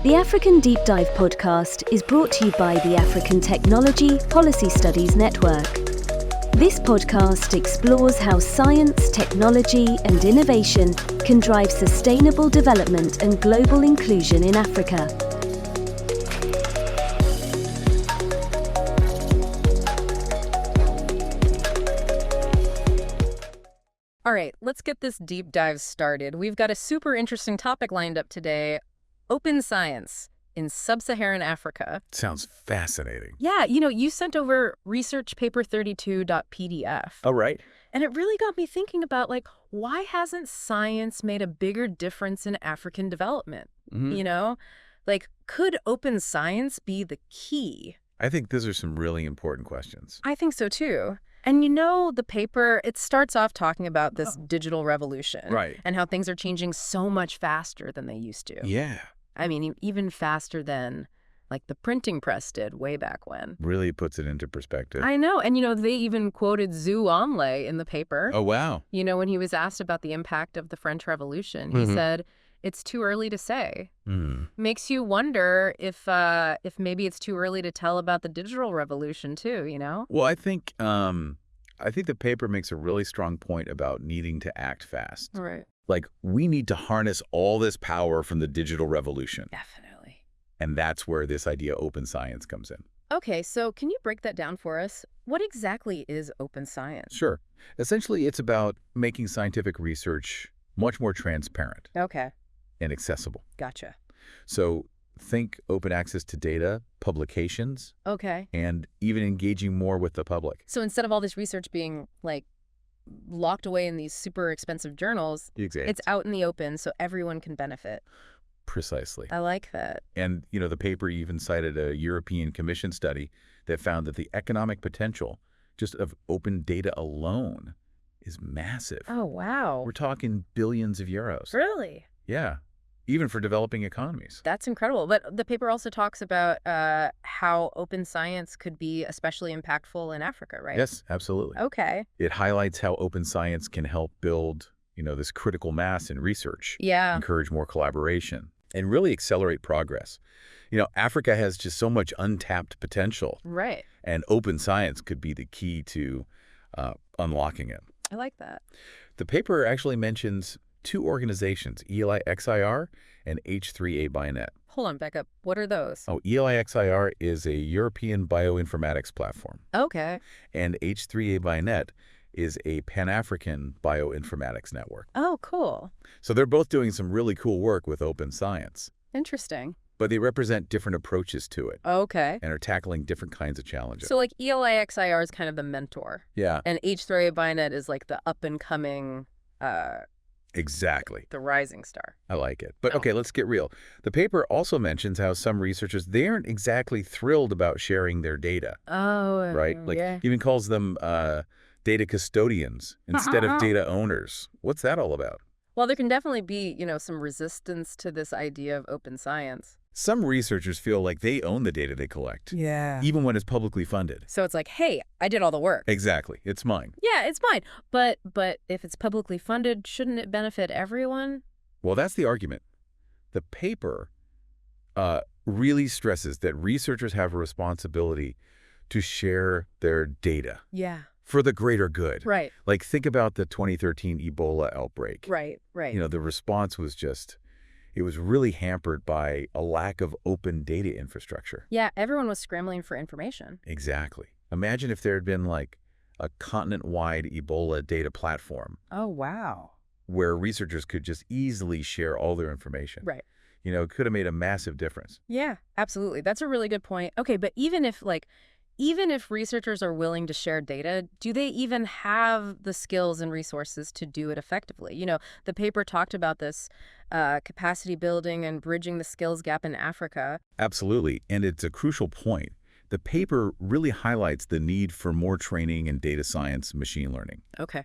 The African Deep Dive podcast is brought to you by the African Technology Policy Studies Network. This podcast explores how science, technology, and innovation can drive sustainable development and global inclusion in Africa. All right, let's get this deep dive started. We've got a super interesting topic lined up today. Open science in sub-Saharan Africa. Sounds fascinating. Yeah, you sent over research paper 32.pdf. Oh, right. And it really got me thinking about, why hasn't science made a bigger difference in African development? Mm-hmm. Could open science be the key? I think those are some really important questions. I think so, too. And the paper, it starts off talking about this digital revolution. Right. And how things are changing so much faster than they used to. Yeah. I mean, even faster than, the printing press did way back when. Really puts it into perspective. I know. And, they even quoted Zhu Enlai in the paper. Oh, wow. When he was asked about the impact of the French Revolution, he said, it's too early to say. Makes you wonder if maybe it's too early to tell about the digital revolution too, Well, I think the paper makes a really strong point about needing to act fast. Right. We need to harness all this power from the digital revolution. Definitely. And that's where this idea of open science comes in. Okay, so can you break that down for us? What exactly is open science? Sure. Essentially, it's about making scientific research much more transparent. Okay. And accessible. Gotcha. So think open access to data, publications. Okay. And even engaging more with the public. So instead of all this research being locked away in these super expensive journals, exactly. It's out in the open so everyone can benefit. Precisely. I like that. And, the paper even cited a European Commission study that found that the economic potential just of open data alone is massive. Oh, wow. We're talking billions of euros. Really? Yeah. Even for developing economies. That's incredible. But the paper also talks about how open science could be especially impactful in Africa, right? Yes, absolutely. Okay. It highlights how open science can help build, this critical mass in research. Yeah. Encourage more collaboration and really accelerate progress. Africa has just so much untapped potential. Right. And open science could be the key to unlocking it. I like that. The paper actually mentions two organizations, ELIXIR and H3A Bionet. Hold on, back up. What are those? Oh, ELIXIR is a European bioinformatics platform. Okay. And H3A Bionet is a Pan-African bioinformatics network. Oh, cool. So they're both doing some really cool work with open science. Interesting. But they represent different approaches to it. Okay. And are tackling different kinds of challenges. So ELIXIR is kind of the mentor. Yeah. And H3A Bionet is the up-and-coming... Exactly. The rising star. I like it. But okay, let's get real. The paper also mentions how some researchers, they aren't exactly thrilled about sharing their data. Oh, right? yeah. Even calls them data custodians instead of data owners. What's that all about? Well, there can definitely be, some resistance to this idea of open science. Some researchers feel like they own the data they collect. Yeah. Even when it's publicly funded. So it's hey, I did all the work. Exactly. It's mine. Yeah, it's mine. But if it's publicly funded, shouldn't it benefit everyone? Well, that's the argument. The paper really stresses that researchers have a responsibility to share their data. Yeah. For the greater good. Right. Think about the 2013 Ebola outbreak. Right. The response was it was really hampered by a lack of open data infrastructure. Yeah, everyone was scrambling for information. Exactly. Imagine if there had been a continent-wide Ebola data platform. Oh, wow. Where researchers could just easily share all their information. Right. It could have made a massive difference. Yeah, absolutely. That's a really good point. Okay, but even if researchers are willing to share data, do they even have the skills and resources to do it effectively? The paper talked about this capacity building and bridging the skills gap in Africa. Absolutely. And it's a crucial point. The paper really highlights the need for more training in data science and machine learning. Okay.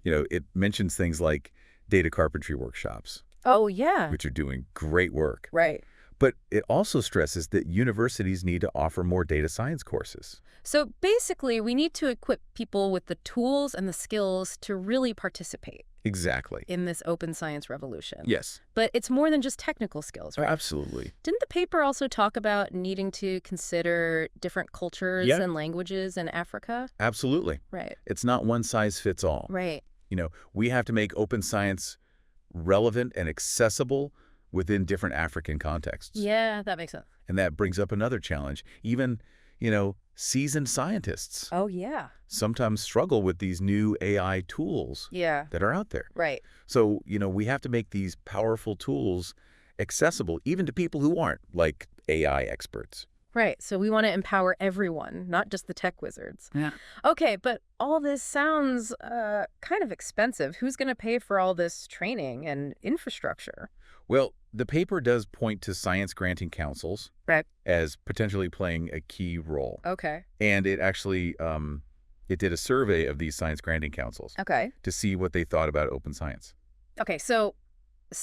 It mentions things like data carpentry workshops. Oh, yeah. Which are doing great work. Right. But it also stresses that universities need to offer more data science courses. So basically, we need to equip people with the tools and the skills to really participate. Exactly. in this open science revolution. Yes. But it's more than just technical skills, right? Absolutely. Didn't the paper also talk about needing to consider different cultures Yeah. and languages in Africa? Absolutely. Right. It's not one size fits all. Right. We have to make open science relevant and accessible within different African contexts. Yeah, that makes sense. And that brings up another challenge. Even, seasoned scientists Oh, yeah. sometimes struggle with these new AI tools Yeah. that are out there. Right. So, we have to make these powerful tools accessible even to people who aren't, like AI experts. Right. So we want to empower everyone, not just the tech wizards. Yeah. Okay, but all this sounds kind of expensive. Who's going to pay for all this training and infrastructure? Well, the paper does point to science granting councils Right. as potentially playing a key role. Okay. And it actually it did a survey of these science granting councils Okay. to see what they thought about open science. Okay, so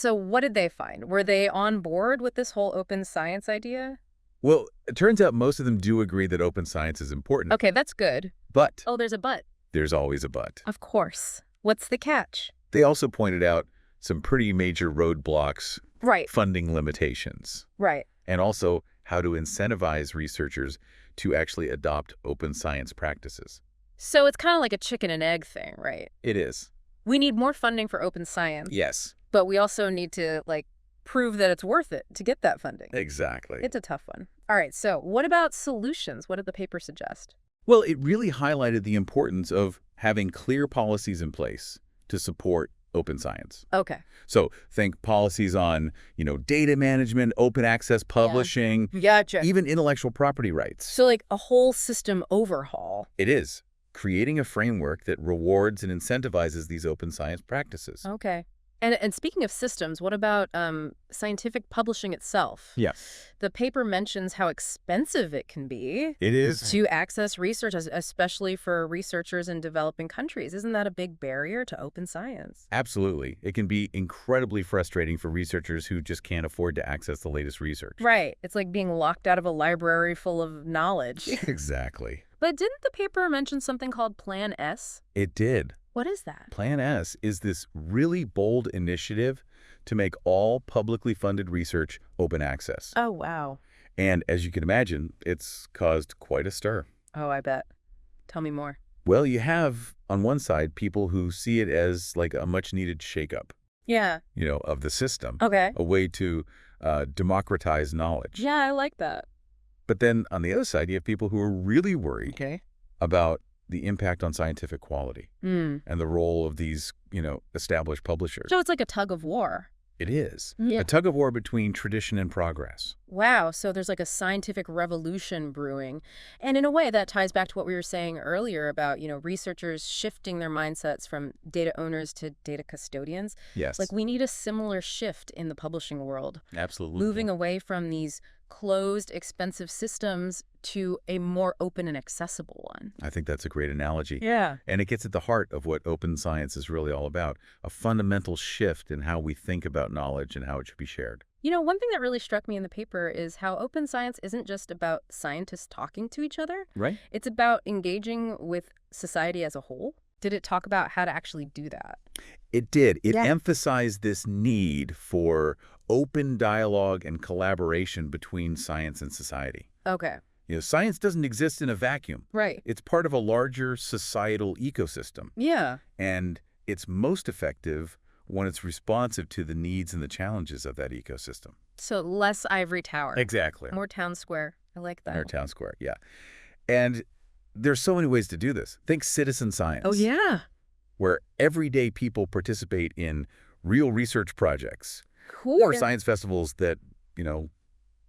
what did they find? Were they on board with this whole open science idea? Well, it turns out most of them do agree that open science is important. Okay, that's good. But Oh, there's a but. there's always a but. Of course. What's the catch? They also pointed out some pretty major roadblocks, Right. funding limitations, Right. and also how to incentivize researchers to actually adopt open science practices. So it's kind of like a chicken and egg thing, right? It is. We need more funding for open science. Yes, But we also need to, prove that it's worth it to get that funding. exactly. It's a tough one. All right, so what about solutions? What did the paper suggest? Well, it really highlighted the importance of having clear policies in place to support open science. Okay. So think policies on, data management, open access publishing, Gotcha. even intellectual property rights. So, a whole system overhaul. It is creating a framework that rewards and incentivizes these open science practices. Okay. And speaking of systems, what about scientific publishing itself? Yes. The paper mentions how expensive it can be It is. to access research, especially for researchers in developing countries. Isn't that a big barrier to open science? Absolutely. It can be incredibly frustrating for researchers who just can't afford to access the latest research. Right. It's like being locked out of a library full of knowledge. Exactly. But didn't the paper mention something called Plan S? It did. What is that? Plan S is this really bold initiative to make all publicly funded research open access. Oh, wow. And as you can imagine, it's caused quite a stir. Oh, I bet. Tell me more. Well, you have, on one side, people who see it as like a much-needed shakeup, Yeah. of the system, Okay. a way to democratize knowledge. Yeah, I like that. But then on the other side, you have people who are really worried about the impact on scientific quality and the role of these, established publishers. So it's like a tug of war. It is. Yeah. A tug of war between tradition and progress. Wow. So there's like a scientific revolution brewing. And in a way, that ties back to what we were saying earlier about, researchers shifting their mindsets from data owners to data custodians. Yes. We need a similar shift in the publishing world, Absolutely. moving away from these closed, expensive systems to a more open and accessible one. I think that's a great analogy. Yeah. And it gets at the heart of what open science is really all about, a fundamental shift in how we think about knowledge and how it should be shared. One thing that really struck me in the paper is how open science isn't just about scientists talking to each other. Right? It's about engaging with society as a whole. Did it talk about how to actually do that? It did. It Yeah. emphasized this need for open dialogue and collaboration between science and society. Okay. Science doesn't exist in a vacuum. Right. It's part of a larger societal ecosystem. Yeah. And it's most effective when it's responsive to the needs and the challenges of that ecosystem. So less ivory tower. Exactly. More town square. I like that. Or town square, yeah. And there's so many ways to do this. Think citizen science. Oh, yeah. Where everyday people participate in real research projects Cool. or science festivals that,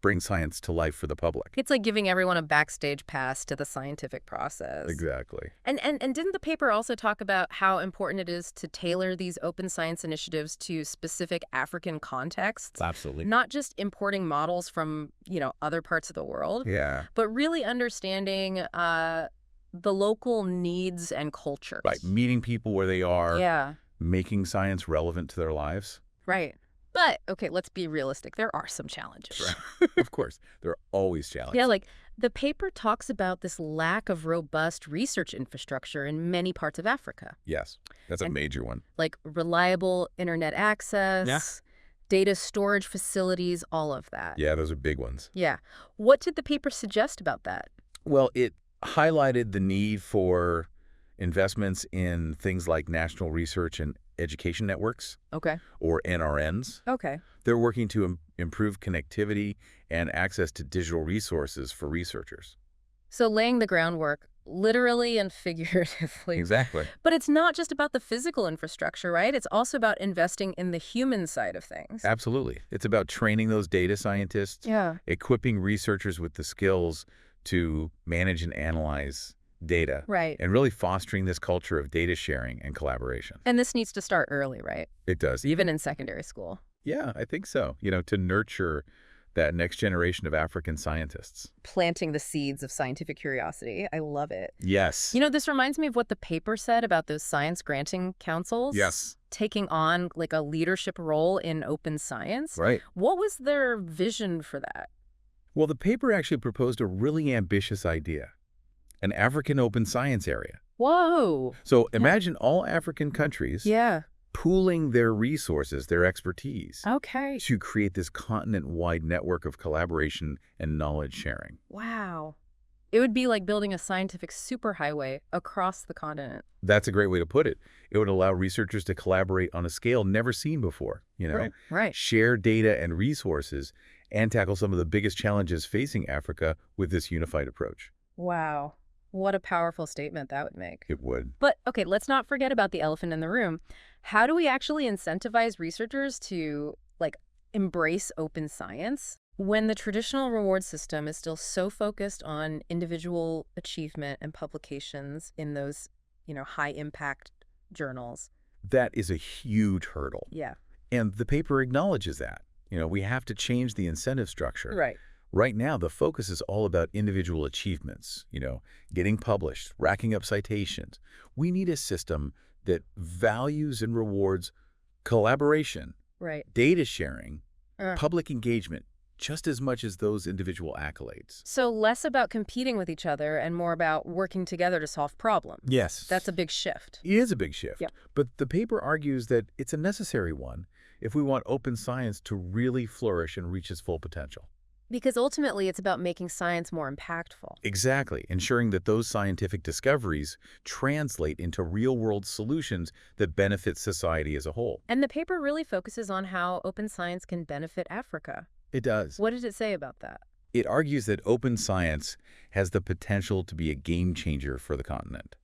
bring science to life for the public. It's like giving everyone a backstage pass to the scientific process. Exactly. And didn't the paper also talk about how important it is to tailor these open science initiatives to specific African contexts? Absolutely. Not just importing models from, other parts of the world, Yeah. but really understanding the local needs and cultures. Right. Meeting people where they are, Yeah, making science relevant to their lives. right. But, okay, let's be realistic. There are some challenges. Of course. There are always challenges. Yeah, The paper talks about this lack of robust research infrastructure in many parts of Africa, Yes, that's a And- major one. like reliable internet access, data storage facilities, all of that. Yeah, those are big ones. Yeah. What did the paper suggest about that? Well, it highlighted the need for investments in things like national research and education networks, Okay. or NRNs. Okay. They're working to improve connectivity and access to digital resources for researchers. So laying the groundwork, literally and figuratively. Exactly. But it's not just about the physical infrastructure, right? It's also about investing in the human side of things. Absolutely. It's about training those data scientists, Yeah. equipping researchers with the skills to manage and analyze data, Right. and really fostering this culture of data sharing and collaboration. And this needs to start early, right? It does. Even in secondary school. Yeah, I think so. To nurture that next generation of African scientists. Planting the seeds of scientific curiosity. I love it. Yes. This reminds me of what the paper said about those science granting councils. Yes. Taking on like a leadership role in open science. Right. What was their vision for that? Well, the paper actually proposed a really ambitious idea, an African open science area. Whoa. So imagine all African countries Yeah. pooling their resources, their expertise, Okay. to create this continent-wide network of collaboration and knowledge sharing. Wow. It would be like building a scientific superhighway across the continent. That's a great way to put it. It would allow researchers to collaborate on a scale never seen before, Right. share data and resources, and tackle some of the biggest challenges facing Africa with this unified approach. Wow. What a powerful statement that would make. It would. But, okay, let's not forget about the elephant in the room. How do we actually incentivize researchers to, embrace open science when the traditional reward system is still so focused on individual achievement and publications in those, high-impact journals? That is a huge hurdle. Yeah. And the paper acknowledges that. We have to change the incentive structure. Right. Right now, the focus is all about individual achievements, getting published, racking up citations. We need a system that values and rewards collaboration, Right. data sharing, Uh. public engagement, just as much as those individual accolades. So less about competing with each other and more about working together to solve problems. Yes. That's a big shift. It is a big shift. Yep. But the paper argues that it's a necessary one if we want open science to really flourish and reach its full potential. Because ultimately it's about making science more impactful. Exactly. Ensuring that those scientific discoveries translate into real-world solutions that benefit society as a whole. And the paper really focuses on how open science can benefit Africa. It does. What did it say about that? It argues that open science has the potential to be a game changer for the continent.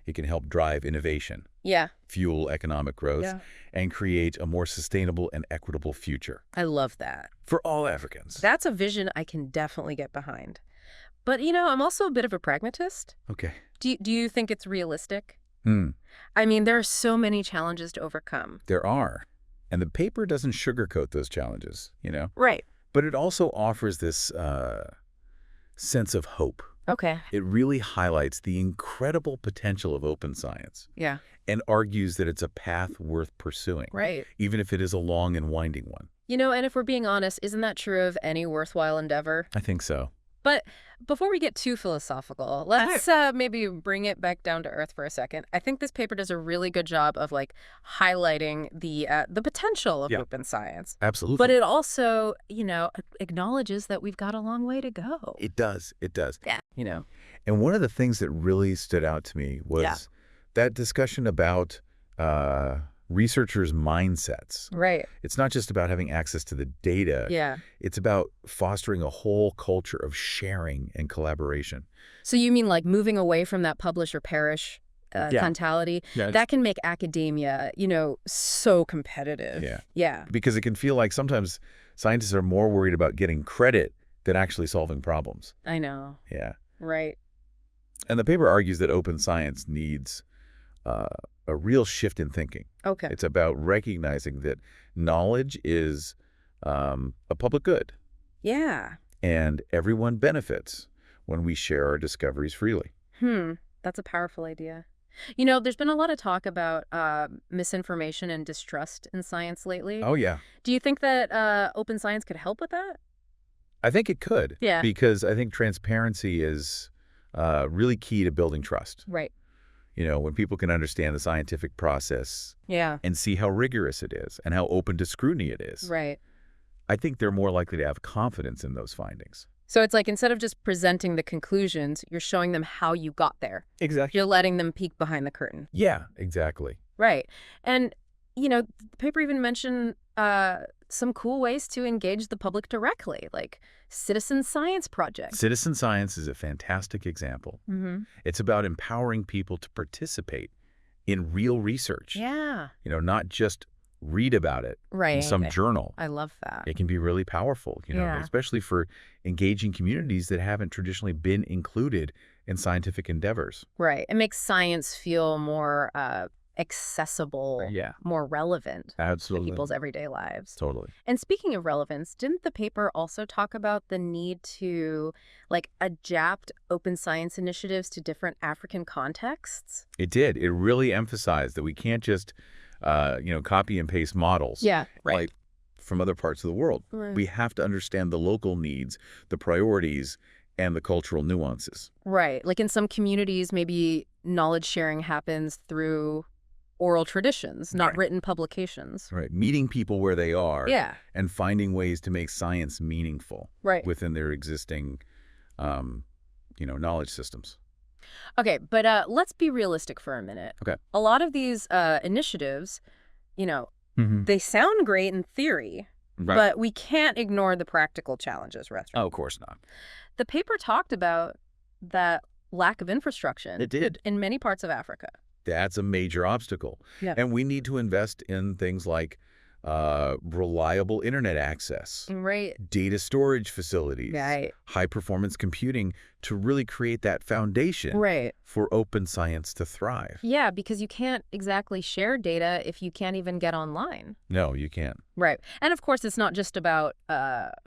It can help drive innovation, Yeah. fuel economic growth, Yeah. and create a more sustainable and equitable future I love that. for all Africans. That's a vision I can definitely get behind. But, I'm also a bit of a pragmatist. Okay. Do you think it's realistic? Hmm. I mean, there are so many challenges to overcome. There are. And the paper doesn't sugarcoat those challenges, Right. But it also offers this sense of hope. Okay. It really highlights the incredible potential of open science Yeah. and argues that it's a path worth pursuing, Right. even if it is a long and winding one. And if we're being honest, isn't that true of any worthwhile endeavor? I think so. But before we get too philosophical, let's maybe bring it back down to earth for a second. I think this paper does a really good job of highlighting the potential of Yeah. open science. Absolutely. But it also, acknowledges that we've got a long way to go. It does. It does. Yeah. And one of the things that really stood out to me was that discussion about researchers' mindsets. Right. It's not just about having access to the data. Yeah. It's about fostering a whole culture of sharing and collaboration. So you mean moving away from that publish or perish mentality? Yeah. That can make academia, so competitive. Yeah. Yeah. Because it can feel like sometimes scientists are more worried about getting credit than actually solving problems. I know. Yeah. Right. And the paper argues that open science needs a real shift in thinking. Okay. It's about recognizing that knowledge is a public good, Yeah. and everyone benefits when we share our discoveries freely. That's a powerful idea. There's been a lot of talk about misinformation and distrust in science lately. Oh, yeah. Do you think that open science could help with that? I think it could. Yeah. Because I think transparency is really key to building trust. Right. When people can understand the scientific process Yeah. and see how rigorous it is and how open to scrutiny it is, Right. I think they're more likely to have confidence in those findings. So it's like instead of just presenting the conclusions, you're showing them how you got there. Exactly. You're letting them peek behind the curtain. Yeah, exactly. Right. And, the paper even mentioned some cool ways to engage the public directly, like citizen science projects. Citizen science is a fantastic example. Mm-hmm. It's about empowering people to participate in real research. Yeah. Not just read about it Right. in some journal. I love that. It can be really powerful, Yeah. especially for engaging communities that haven't traditionally been included in scientific endeavors. Right. It makes science feel more accessible, Yeah, more relevant to absolutely. people's everyday lives. Totally. And speaking of relevance, didn't the paper also talk about the need to adapt open science initiatives to different African contexts? It did. It really emphasized that we can't just, copy and paste models. Yeah, Like from other parts of the world. Right. We have to understand the local needs, the priorities, and the cultural nuances. Right. Like in some communities, maybe knowledge sharing happens through oral traditions, not Right. written publications. Right. Meeting people where they are. Yeah. And finding ways to make science meaningful Right. within their existing, knowledge systems. Okay, but let's be realistic for a minute. Okay. A lot of these initiatives, they sound great in theory, Right. but we can't ignore the practical challenges, Restaurant. Oh, of course not. The paper talked about that lack of infrastructure It did. in many parts of Africa. That's a major obstacle. Yeah. And we need to invest in things like reliable internet access, Right. data storage facilities, Right. high-performance computing to really create that foundation Right. for open science to thrive. Yeah, because you can't exactly share data if you can't even get online. No, you can't. Right. And of course, it's not just about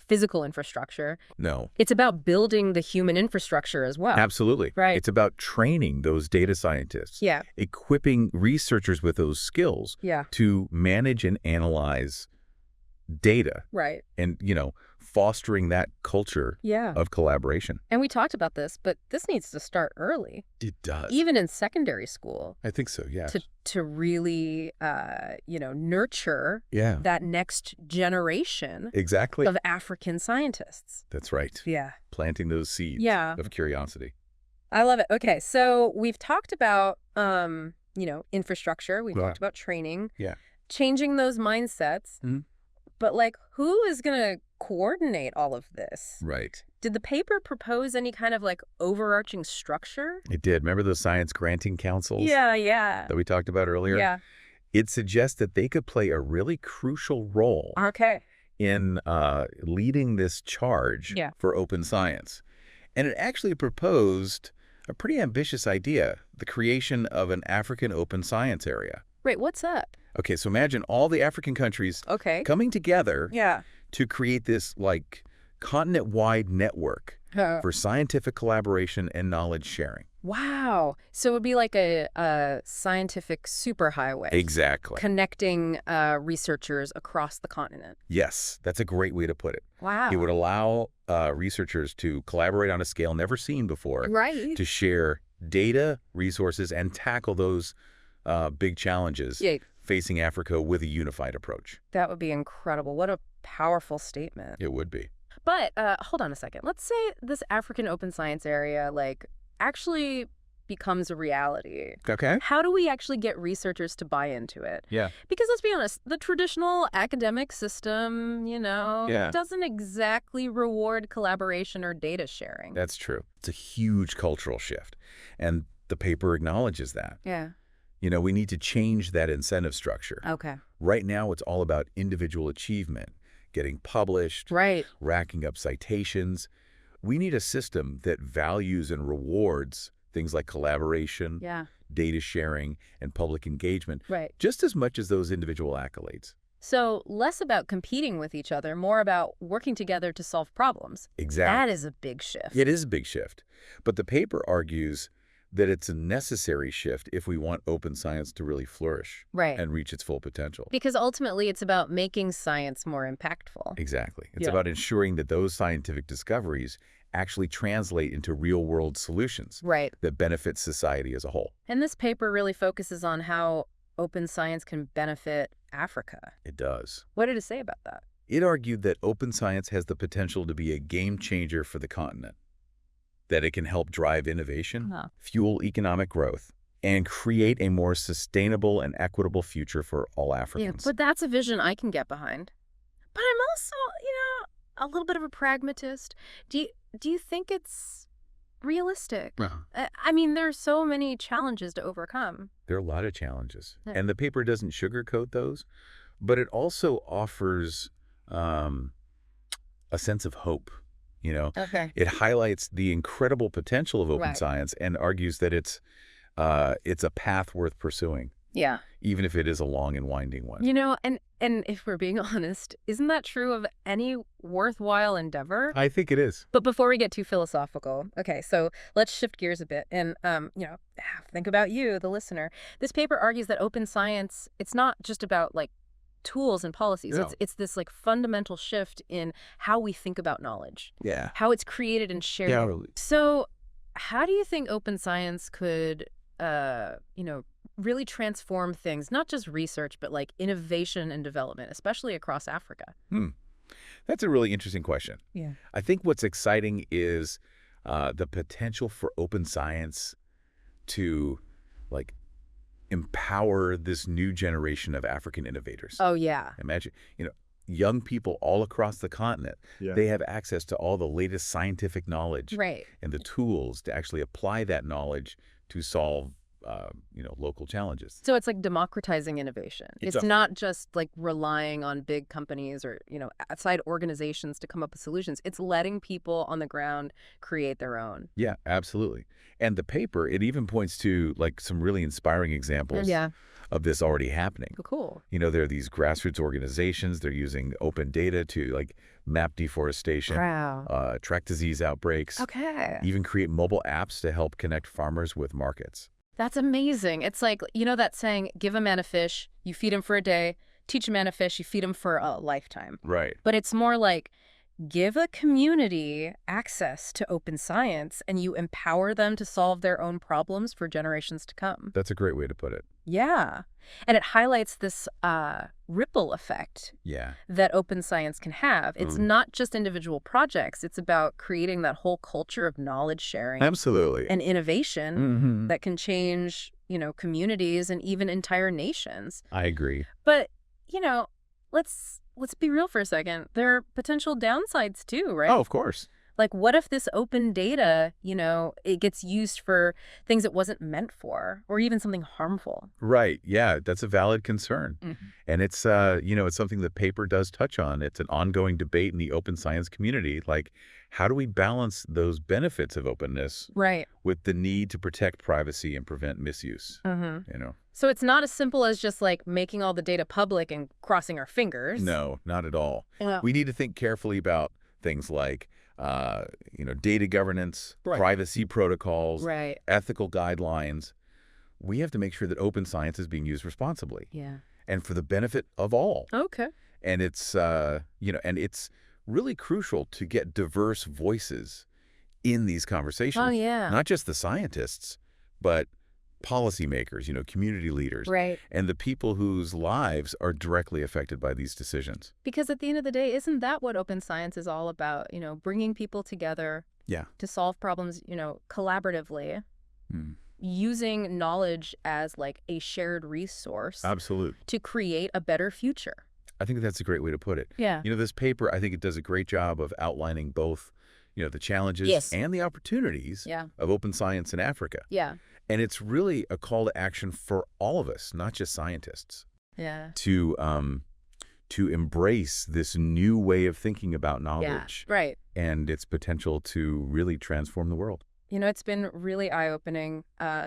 physical infrastructure. No. It's about building the human infrastructure as well. Absolutely. Right. It's about training those data scientists, Yeah. equipping researchers with those skills Yeah. to manage and analyze data Right. and, fostering that culture Yeah. of collaboration. And we talked about this, but this needs to start early, It does. even in secondary school, I think so, yeah. to really, nurture Yeah, that next generation exactly. of African scientists. That's right. Yeah. Planting those seeds Yeah. of curiosity. I love it. Okay, so we've talked about, infrastructure. We've Yeah. talked about training. Yeah. Changing those mindsets. Mhm. But, who is going to coordinate all of this? Right. Did the paper propose any kind of, overarching structure? It did. Remember those science granting councils Yeah. that we talked about earlier? Yeah. It suggests that they could play a really crucial role Okay. in leading this charge Yeah. for open science. And it actually proposed a pretty ambitious idea, the creation of an African open science area. Wait, what's that? Okay, so imagine all the African countries Okay. coming together Yeah. to create this, continent-wide network for scientific collaboration and knowledge sharing. Wow. So it would be like a scientific superhighway. Exactly. Connecting researchers across the continent. Yes, that's a great way to put it. Wow. It would allow researchers to collaborate on a scale never seen before, Right. to share data, resources, and tackle those big challenges Yeah. facing Africa with a unified approach. That would be incredible. What a powerful statement. It would be. But hold on a second. Let's say this African open science area, actually becomes a reality. Okay. How do we actually get researchers to buy into it? Yeah. Because let's be honest, the traditional academic system, Yeah. doesn't exactly reward collaboration or data sharing. That's true. It's a huge cultural shift. And the paper acknowledges that. Yeah. We need to change that incentive structure. Okay. Right now, it's all about individual achievement, getting published, Right. racking up citations. We need a system that values and rewards things like collaboration, Yeah. data sharing, and public engagement, Right. just as much as those individual accolades. So less about competing with each other, more about working together to solve problems. Exactly. That is a big shift. It is a big shift. But the paper argues that it's a necessary shift if we want open science to really flourish Right. and reach its full potential. Because ultimately it's about making science more impactful. Exactly. It's Yeah. about ensuring that those scientific discoveries actually translate into real-world solutions Right. that benefit society as a whole. And this paper really focuses on how open science can benefit Africa. It does. What did it say about that? It argued that open science has the potential to be a game changer for the continent, that it can help drive innovation, Huh. fuel economic growth, and create a more sustainable and equitable future for all Africans. But that's a vision I can get behind. But I'm also, a little bit of a pragmatist. Do you think it's realistic? I mean, there's so many challenges to overcome. There are a lot of challenges, Yeah. and the paper doesn't sugarcoat those, but it also offers a sense of hope. Okay. It highlights the incredible potential of open Right. science and argues that it's a path worth pursuing, Yeah. even if it is a long and winding one. And if we're being honest, isn't that true of any worthwhile endeavor? I think it is. But before we get too philosophical, okay, so let's shift gears a bit and, think about you, the listener. This paper argues that open science, it's not just about like tools and policies. No. It's this like fundamental shift in how we think about knowledge, Yeah. how it's created and shared. Yeah. So how do you think open science could, really transform things, not just research, but like innovation and development, especially across Africa? That's a really interesting question. Yeah. I think what's exciting is the potential for open science to empower this new generation of African innovators. Oh, yeah. Imagine, young people all across the continent, they have access to all the latest scientific knowledge Right. and the tools to actually apply that knowledge to solve local challenges. So it's like democratizing innovation. It's It's a- not just like relying on big companies or, outside organizations to come up with solutions. It's letting people on the ground create their own. Yeah, absolutely. And the paper, it even points to some really inspiring examples Yeah. of this already happening. Cool. There are these grassroots organizations. They're using open data to map deforestation, Wow. track disease outbreaks, Okay. even create mobile apps to help connect farmers with markets. That's amazing. It's like, that saying, give a man a fish, you feed him for a day, teach a man a fish, you feed him for a lifetime. Right. But it's more like, give a community access to open science and you empower them to solve their own problems for generations to come. That's a great way to put it. Yeah. And it highlights this ripple effect Yeah. that open science can have. It's not just individual projects. It's about creating that whole culture of knowledge sharing Absolutely. and innovation Mhm. that can change, communities and even entire nations. I agree. But, let's be real for a second. There are potential downsides too, right? Oh, of course. Like, what if this open data, it gets used for things it wasn't meant for, or even something harmful? Right. Yeah, that's a valid concern. Mhm. And it's, it's something the paper does touch on. It's an ongoing debate in the open science community. How do we balance those benefits of openness Right. with the need to protect privacy and prevent misuse? Mm-hmm. So it's not as simple as just making all the data public and crossing our fingers. No, not at all. Yeah. We need to think carefully about things like, data governance, Right. privacy protocols, Right. ethical guidelines. We have to make sure that open science is being used responsibly Yeah. and for the benefit of all. Okay. And it's, and it's really crucial to get diverse voices in these conversations. Oh, yeah. Not just the scientists, but policymakers, community leaders, Right. and the people whose lives are directly affected by these decisions. Because at the end of the day, isn't that what open science is all about? Bringing people together Yeah. to solve problems, collaboratively, Mm. using knowledge as a shared resource Absolutely. to create a better future. I think that's a great way to put it. Yeah. This paper, I think it does a great job of outlining both, the challenges Yes. and the opportunities Yeah. of open science in Africa. Yeah. And it's really a call to action for all of us, not just scientists, Yeah. to embrace this new way of thinking about knowledge Right. and its potential to really transform the world. It's been really eye-opening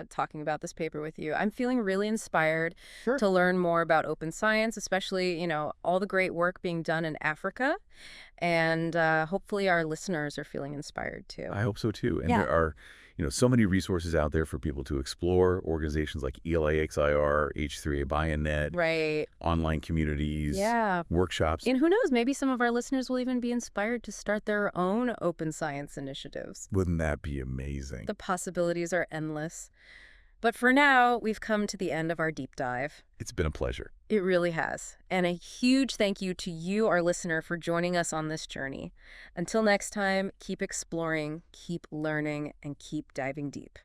talking about this paper with you. I'm feeling really inspired to learn more about open science, especially, all the great work being done in Africa. And hopefully our listeners are feeling inspired too. I hope so too. And Yeah. there are, So many resources out there for people to explore, organizations like ELAXIR, H3A Bionet, Right. online communities, Yeah. workshops. And who knows, maybe some of our listeners will even be inspired to start their own open science initiatives. Wouldn't that be amazing? The possibilities are endless. But for now, we've come to the end of our deep dive. It's been a pleasure. It really has. And a huge thank you to you, our listener, for joining us on this journey. Until next time, keep exploring, keep learning, and keep diving deep.